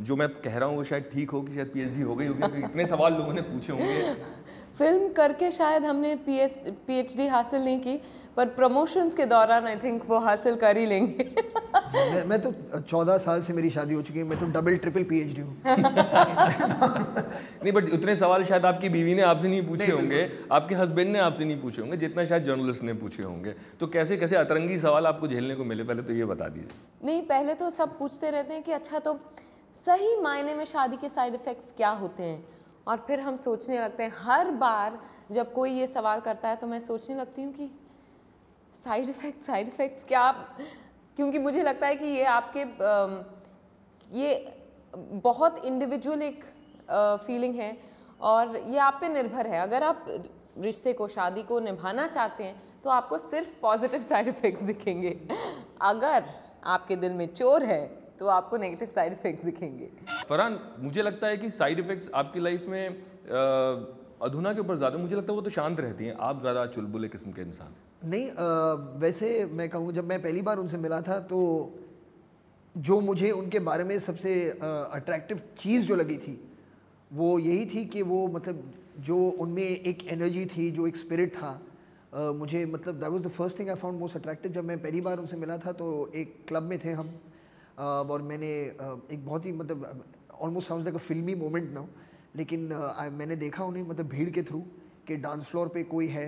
जो मैं कह रहा हूँ वो शायद ठीक हो कि शायद पीएचडी हो गई होगी, क्योंकि इतने सवाल लोगों ने पूछे होंगे। फिल्म करके शायद हमने पीएचडी हासिल नहीं की, पर प्रमोशंस के दौरान आई थिंक वो हासिल कर ही लेंगे। मैं तो 14 साल से मेरी शादी हो चुकी है, मैं तो डबल ट्रिपल पीएचडी हूँ। नहीं, बट उतने सवाल शायद आपकी बीवी ने आपसे नहीं पूछे होंगे, आपके हस्बैंड ने आपसे नहीं पूछे होंगे जितना शायद जर्नलिस्ट ने पूछे होंगे। तो कैसे कैसे अतरंगी सवाल आपको झेलने को मिले, पहले तो ये बता दीजिए। नहीं, पहले तो सब पूछते रहते हैं कि अच्छा तो सही मायने में शादी के साइड इफ़ेक्ट्स क्या होते हैं, और फिर हम सोचने लगते हैं। हर बार जब कोई ये सवाल करता है तो मैं सोचने लगती हूँ कि साइड इफ़ेक्ट्स क्या, क्योंकि मुझे लगता है कि ये आपके ये बहुत इंडिविजुअल एक फीलिंग है और ये आप पे निर्भर है। अगर आप रिश्ते को, शादी को निभाना चाहते हैं तो आपको सिर्फ पॉजिटिव साइड इफ़ेक्ट्स दिखेंगे। अगर आपके दिल में चोर है तो आपको नेगेटिव साइड इफ़ेक्ट्स दिखेंगे। फरहान, मुझे लगता है कि साइड इफ़ेक्ट्स आपकी लाइफ में अधुना के ऊपर ज़्यादा, मुझे लगता है वो तो शांत रहती हैं, आप ज़्यादा चुलबुले किस्म के इंसान हैं। नहीं, वैसे मैं कहूँ जब मैं पहली बार उनसे मिला था तो जो मुझे उनके बारे में सबसे अट्रैक्टिव चीज़ जो लगी थी वो यही थी कि वो मतलब जो उनमें एक एनर्जी थी, जो एक स्पिरिट था, मुझे मतलब that was the first thing I found most attractive. जब मैं पहली बार उनसे मिला था तो एक क्लब में थे हम, और मैंने एक बहुत ही मतलब ऑलमोस्ट साउंड्स लाइक अ फिल्मी मोमेंट ना, लेकिन मैंने देखा उन्हें मतलब भीड़ के थ्रू कि डांस फ्लोर पे कोई है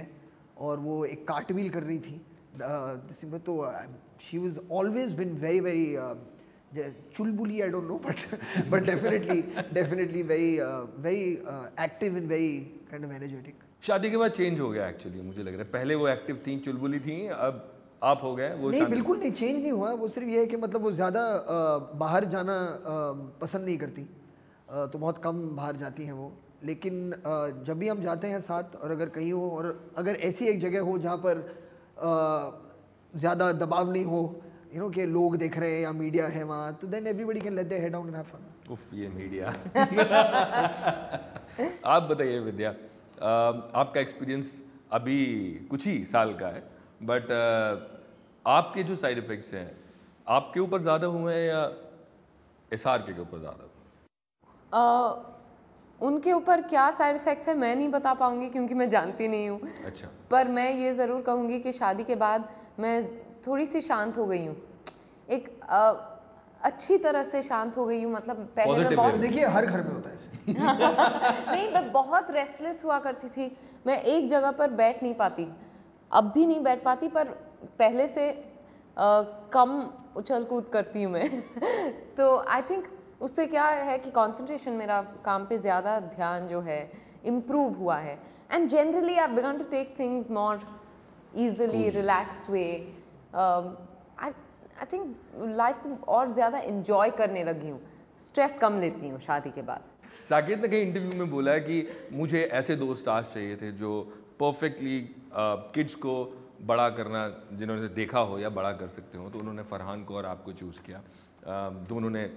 और वो एक कार्टव्हील कर रही थी। तो she was always been very very Chulbuli, I don't know, but definitely very active and very kind of energetic. शादी के बाद चेंज हो गया एक्चुअली, मुझे लग रहा है। पहले वो एक्टिव थी, चुलबुली थी, अब आप हो गए वो। नहीं, बिल्कुल नहीं, चेंज नहीं हुआ। वो सिर्फ ये है कि मतलब वो ज़्यादा बाहर जाना पसंद नहीं करती, तो बहुत कम बाहर जाती हैं वो। लेकिन जब भी हम जाते हैं साथ, और अगर कहीं हो और अगर ऐसी एक जगह हो जहाँ पर ज़्यादा दबाव नहीं हो, यू नो कि लोग देख रहे हैं या मीडिया है वहाँ, तो then everybody can let their head down and have fun. उफ, ये मीडिया। आप बताइए विद्या, आपका एक्सपीरियंस अभी कुछ ही साल का है, बट आपके जो साइड इफ़ेक्ट्स हैं आपके ऊपर ज़्यादा हुए हैं या एसआर के ऊपर ज़्यादा हुए? उनके ऊपर क्या साइड इफ़ेक्ट्स है मैं नहीं बता पाऊंगी क्योंकि मैं जानती नहीं हूँ। अच्छा। पर मैं ये ज़रूर कहूँगी कि शादी के बाद मैं थोड़ी सी शांत हो गई हूँ, एक अच्छी तरह से शांत हो गई हूँ। मतलब पहले मैं बहुत, देखिए हर घर में होता है ऐसे। नहीं, मैं बहुत रेस्टलेस हुआ करती थी, मैं एक जगह पर बैठ नहीं पाती, अब भी नहीं बैठ पाती, पर पहले से कम उछल कूद करती हूँ मैं। तो आई थिंक उससे क्या है कि कंसंट्रेशन मेरा काम पे ज़्यादा ध्यान जो है इम्प्रूव हुआ है, and generally I began to take things more easily, relaxed way. I think life को और ज़्यादा इंजॉय करने लगी हूँ, स्ट्रेस कम लेती हूँ शादी के बाद। साकेत ने कहीं इंटरव्यू में बोला है कि मुझे ऐसे दोस्त आज चाहिए थे जो परफेक्टली किड्स को बड़ा करना, जिन्होंने देखा हो या बड़ा कर सकते हो, तो उन्होंने फरहान को और आपको चूज़ किया। दोनों ने,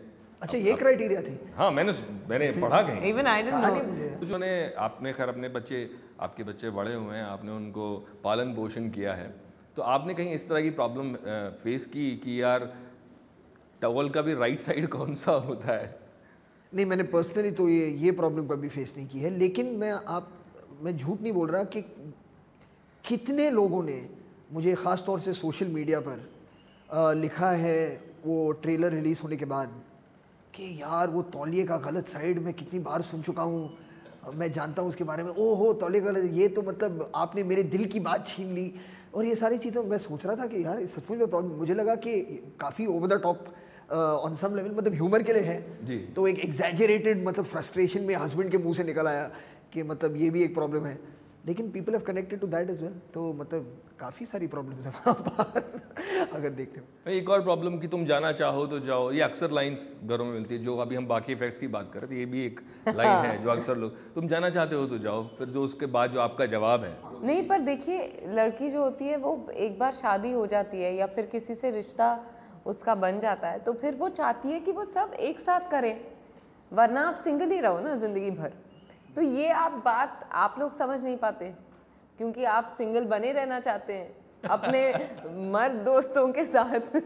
अच्छा, ये क्राइटेरिया थी? हाँ, मैंने पढ़ा कहीं। Even I don't know. तो जो ने आपने खैर अपने बच्चे, आपके बच्चे बड़े हुए हैं, आपने उनको पालन पोषण किया है, तो आपने कहीं इस तरह की प्रॉब्लम फेस की कि यार टॉवल का भी राइट साइड कौन सा होता है? नहीं, मैंने पर्सनली तो ये प्रॉब्लम कभी फेस नहीं की है, लेकिन मैं झूठ नहीं बोल रहा कि कितने लोगों ने मुझे ख़ास तौर से सोशल मीडिया पर लिखा है वो ट्रेलर रिलीज़ होने के बाद कि यार वो तौलिए का गलत साइड मैं कितनी बार सुन चुका हूँ, मैं जानता हूँ उसके बारे में, ओहो तौलिए का गलत, ये तो मतलब आपने मेरे दिल की बात छीन ली, और ये सारी चीज़ें। मैं सोच रहा था कि यार इस सचमुच में प्रॉब्लम, मुझे लगा कि काफ़ी over the top on some level, मतलब ह्यूमर के लिए है जी। तो एक एग्जैजरेटेड मतलब फ्रस्ट्रेशन में हस्बैंड के मुंह से निकल आया कि मतलब ये भी एक प्रॉब्लम है, लेकिन people have connected to that as well. तो मतलब काफ़ी सारी प्रॉब्लम्स हैं वहाँ पर अगर देखते हो। एक और प्रॉब्लम कि तुम जाना चाहो तो जाओ, ये अक्सर लाइंस घरों में मिलती है। जो अभी हम बाकी इफेक्ट्स की बात कर रहे थे, ये भी एक लाइन है जो अक्सर लोग, तुम जाना चाहते हो तो जाओ, फिर जो उसके बाद जो आपका जवाब है। नहीं, पर देखिए लड़की जो होती है वो एक बार शादी हो जाती है या फिर किसी से रिश्ता उसका बन जाता है, तो फिर वो चाहती है कि वो सब एक साथ करें, वरना आप सिंगल ही रहो ना ज़िंदगी भर। तो ये बात आप लोग समझ नहीं पाते क्योंकि आप सिंगल बने रहना चाहते हैं अपने मर्द दोस्तों के साथ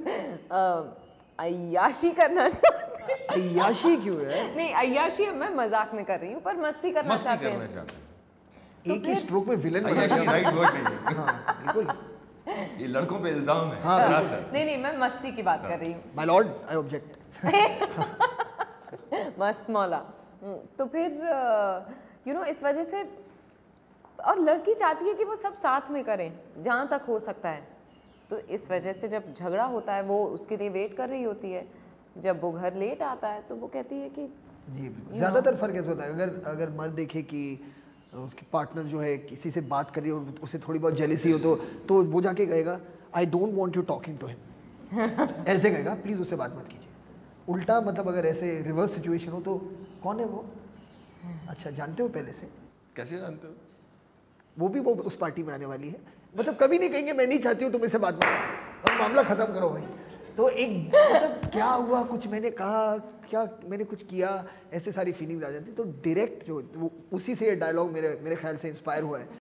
अय्याशी करना चाहते हैं। अय्याशी क्यों है? नहीं, अय्याशी मैं मजाक में कर रही हूँ, पर मस्ती करना मस्ती चाहते करना हैं। चाहते हैं। एक ही स्ट्रोक में विलन बना अय्याशी दिया। राइट वर्ड नहीं है। हाँ बिल्कुल। ये लड़कों पे इल्जाम है। हाँ, सरासर। नहीं, मैं मस्ती की बात कर रही हूँ। My Lord I object. मस्त मौला। तो फिर इस वजह से, और लड़की चाहती है कि वो सब साथ में करें जहाँ तक हो सकता है। तो इस वजह से जब झगड़ा होता है, वो उसके लिए वेट कर रही होती है। जब वो घर लेट आता है तो वो कहती है कि जी बिल्कुल। ज़्यादातर फ़र्क ऐसा होता है, अगर मर्द देखे कि उसकी पार्टनर जो है किसी से बात कर रही हो, उसे थोड़ी बहुत जेलिसी हो, तो वो जाके कहेगा I don't want you talking to him. ऐसे कहेगा, प्लीज़ उससे बात मत कीजिए। उल्टा मतलब अगर ऐसे रिवर्स सिचुएशन हो तो कौन है वो? अच्छा, जानते हो पहले से? कैसे जानते हो? वो उस पार्टी में आने वाली है। मतलब कभी नहीं कहेंगे मैं नहीं चाहती हूँ तुम इससे बात मत करो, अब मामला ख़त्म करो भाई। तो एक मतलब क्या हुआ, कुछ मैंने कहा, क्या मैंने कुछ किया, ऐसे सारी फीलिंग्स आ जाती। तो डायरेक्ट जो उसी से ये डायलॉग मेरे ख्याल से इंस्पायर हुआ है।